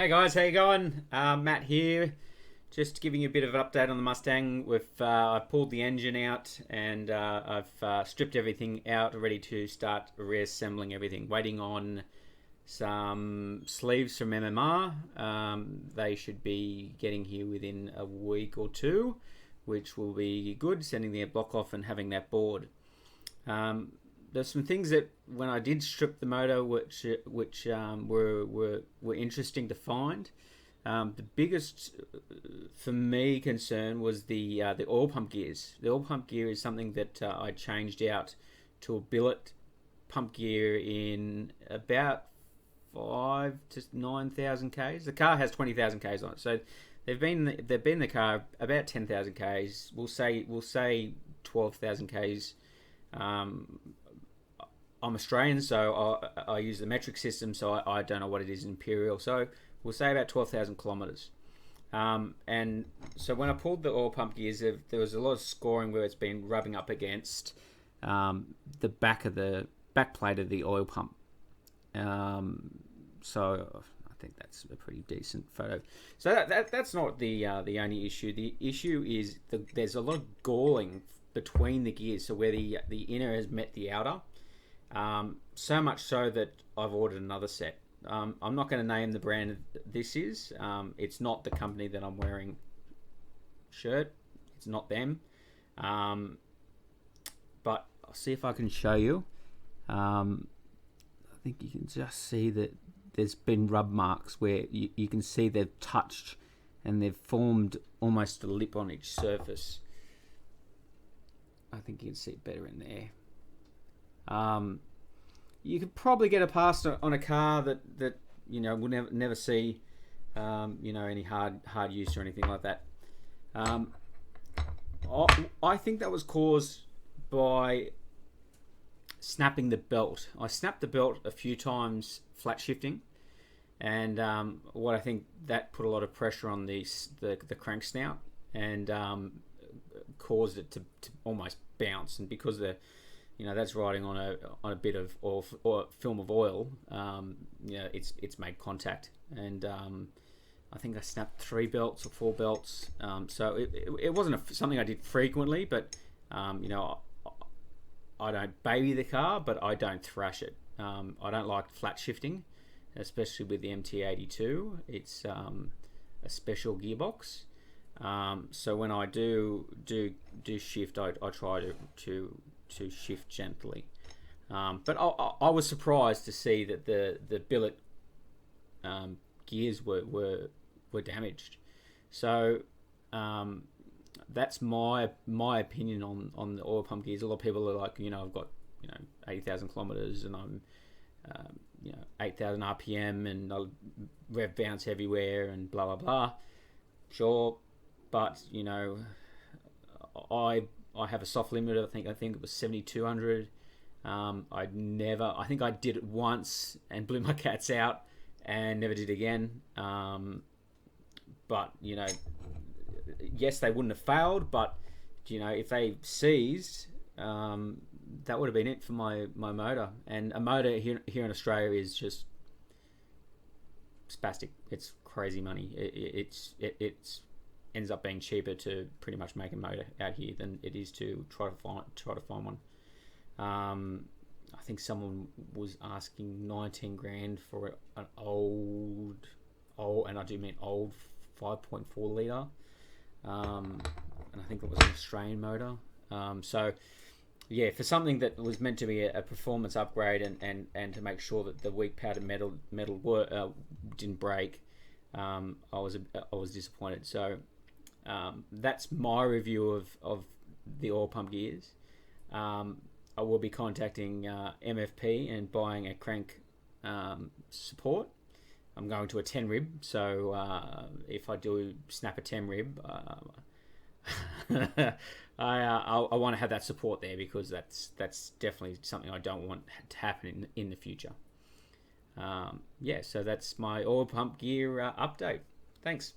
Hey guys, how you going? Matt here, just giving you a bit of an update on the Mustang. I've pulled the engine out and I've stripped everything out, ready to start reassembling everything. Waiting on some sleeves from MMR. They should be getting here within a week or two, which will be good. Sending the block off and having that board. There's some things that when I did strip the motor, which were interesting to find. The biggest for me concern was the oil pump gears. The oil pump gear is something that I changed out to a billet pump gear in about 5 to 9,000 k's. The car has 20,000 k's on it, so they've been in the car about 10,000 k's. We'll say 12,000 k's. I'm Australian, so I use the metric system, so I don't know what it is in imperial. So we'll say about 12,000 kilometers. And so when I pulled the oil pump gears, there was a lot of scoring where it's been rubbing up against the back plate of the oil pump. So I think that's a pretty decent photo. So that's not the only issue. The issue is there's a lot of galling between the gears, so where the inner has met the outer. So much so that I've ordered another set. I'm not going to name the brand this is. It's not the company that I'm wearing shirt. It's not them. But I'll see if I can show you. I think you can just see that there's been rub marks where you can see they've touched and they've formed almost a lip on each surface. I think you can see it better in there. You could probably get a pass on a car that you know will never see any hard use or anything like that. I think that was caused by snapping the belt. I snapped the belt a few times flat shifting, and what I think that put a lot of pressure on the crank snout and caused it to almost bounce. And because that's riding on a bit of oil, or film of oil. It's made contact, and I think I snapped 3 belts or 4 belts. So it wasn't something I did frequently, but I don't baby the car, but I don't thrash it. I don't like flat shifting, especially with the MT82. It's a special gearbox. So when I do shift, I try to shift gently, but I was surprised to see that the billet gears were damaged. So that's my opinion on the oil pump gears. A lot of people are like, I've got 80,000 kilometers and I'm 8,000 RPM and I rev bounce everywhere and blah blah blah. Sure, but I have a soft limiter. I think it was 7,200. I think I did it once and blew my cats out and never did again. But yes, they wouldn't have failed. But if they seized, that would have been it for my motor. And a motor here in Australia is just spastic. It's crazy money. It's ends up being cheaper to pretty much make a motor out here than it is to try to find one. I think someone was asking 19 grand for an old, and I do mean old 5.4 litre, and I think it was an Australian motor. So yeah, for something that was meant to be a performance upgrade and to make sure that the weak powdered metal didn't break, I was disappointed. So that's my review of the oil pump gears. I will be contacting MFP and buying a crank support. I'm going to a 10 rib, so if I do snap a 10 rib, I want to have that support there, because that's definitely something I don't want to happen in the future. So that's my oil pump gear update. Thanks.